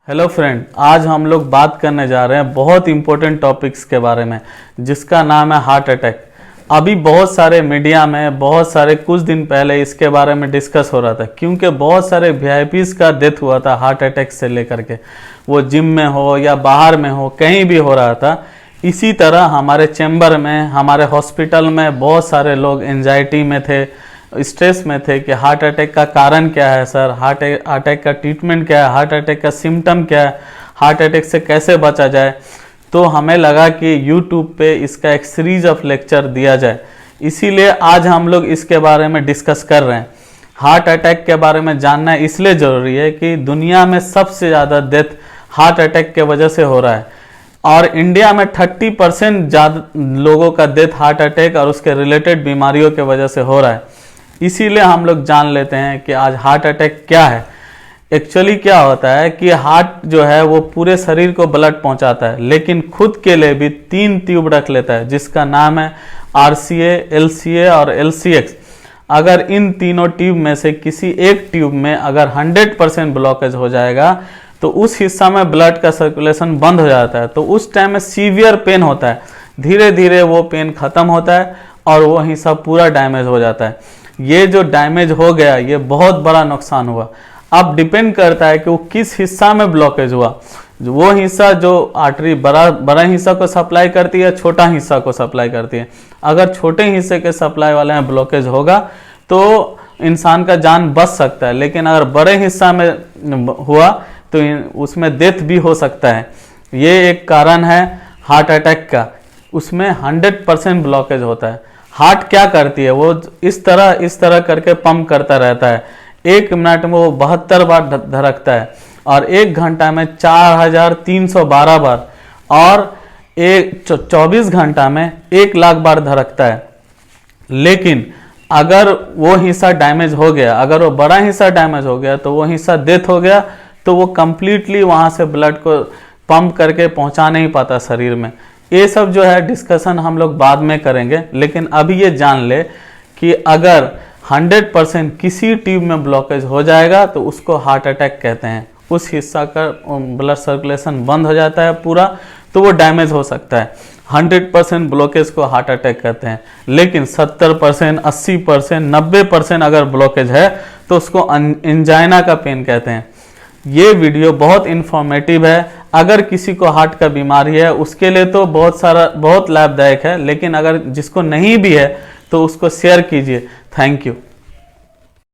Hello friend, आज हम लोग बात करने जा रहे हैं बहुत इंपॉर्टेंट टॉपिक्स के बारे में जिसका नाम है हार्ट अटैक। अभी बहुत सारे मीडिया में बहुत सारे कुछ दिन पहले इसके बारे में डिस्कस हो रहा था क्योंकि बहुत सारे वीआईपीज़ का डेथ हुआ था हार्ट अटैक से लेकर के, वो जिम में हो या बाहर में हो, कहीं भी हो रहा था। इसी तरह हमारे चैम्बर में, हमारे हॉस्पिटल में बहुत सारे लोग एंजाइटी में थे, स्ट्रेस में थे कि हार्ट अटैक का कारण क्या है सर, हार्ट अटैक का ट्रीटमेंट क्या है, हार्ट अटैक का सिम्टम क्या है, हार्ट अटैक से कैसे बचा जाए। तो हमें लगा कि यूट्यूब पे इसका एक सीरीज ऑफ लेक्चर दिया जाए, इसीलिए आज हम लोग इसके बारे में डिस्कस कर रहे हैं। हार्ट अटैक के बारे में जानना इसलिए ज़रूरी है कि दुनिया में सबसे ज़्यादा डेथ हार्ट अटैक के वजह से हो रहा है और इंडिया में 30% ज़्यादा लोगों का डेथ हार्ट अटैक और उसके रिलेटेड बीमारियों के वजह से हो रहा है। इसीलिए हम लोग जान लेते हैं कि आज हार्ट अटैक क्या है। एक्चुअली क्या होता है कि हार्ट जो है वो पूरे शरीर को ब्लड पहुंचाता है, लेकिन खुद के लिए भी 3 ट्यूब रख लेता है जिसका नाम है RCA, LCA और LCX। अगर इन तीनों ट्यूब में से किसी एक ट्यूब में अगर 100% ब्लॉकेज हो जाएगा तो उस हिस्सा में ब्लड का सर्कुलेशन बंद हो जाता है। तो उस टाइम में सीवियर पेन होता है, धीरे धीरे वो पेन खत्म होता है और वो हिस्सा पूरा डैमेज हो जाता है। ये जो डैमेज हो गया ये बहुत बड़ा नुकसान हुआ। अब डिपेंड करता है कि वो किस हिस्सा में ब्लॉकेज हुआ। वो हिस्सा जो आर्टरी बड़ा हिस्सा को सप्लाई करती है, छोटा हिस्सा को सप्लाई करती है। अगर छोटे हिस्से के सप्लाई वाले में ब्लॉकेज होगा तो इंसान का जान बच सकता है, लेकिन अगर बड़े हिस्सा में हुआ तो उसमें डेथ भी हो सकता है। ये एक कारण है हार्ट अटैक का, उसमें 100% ब्लॉकेज होता है। हार्ट क्या करती है, वो इस तरह करके पंप करता रहता है। 1 मिनट में वो 72 बार धड़कता है और 1 घंटा में 4312 बार और 24 घंटा में 1 लाख बार धड़कता है। लेकिन अगर वो हिस्सा डैमेज हो गया, अगर वो बड़ा हिस्सा डैमेज हो गया तो वो हिस्सा डेथ हो गया, तो वो कंप्लीटली वहाँ से ब्लड को पंप करके पहुँचा नहीं पाता शरीर में। ये सब जो है डिस्कशन हम लोग बाद में करेंगे, लेकिन अभी ये जान ले कि अगर 100% किसी ट्यूब में ब्लॉकेज हो जाएगा तो उसको हार्ट अटैक कहते हैं। उस हिस्सा का ब्लड सर्कुलेशन बंद हो जाता है पूरा, तो वो डैमेज हो सकता है। 100% ब्लॉकेज को हार्ट अटैक कहते हैं, लेकिन 70%, 80%, 90% अगर ब्लॉकेज है तो उसको एंजाइना का पेन कहते हैं। ये वीडियो बहुत इन्फॉर्मेटिव है। अगर किसी को हार्ट का बीमारी है उसके लिए तो बहुत लाभदायक है, लेकिन अगर जिसको नहीं भी है तो उसको शेयर कीजिए। Thank you.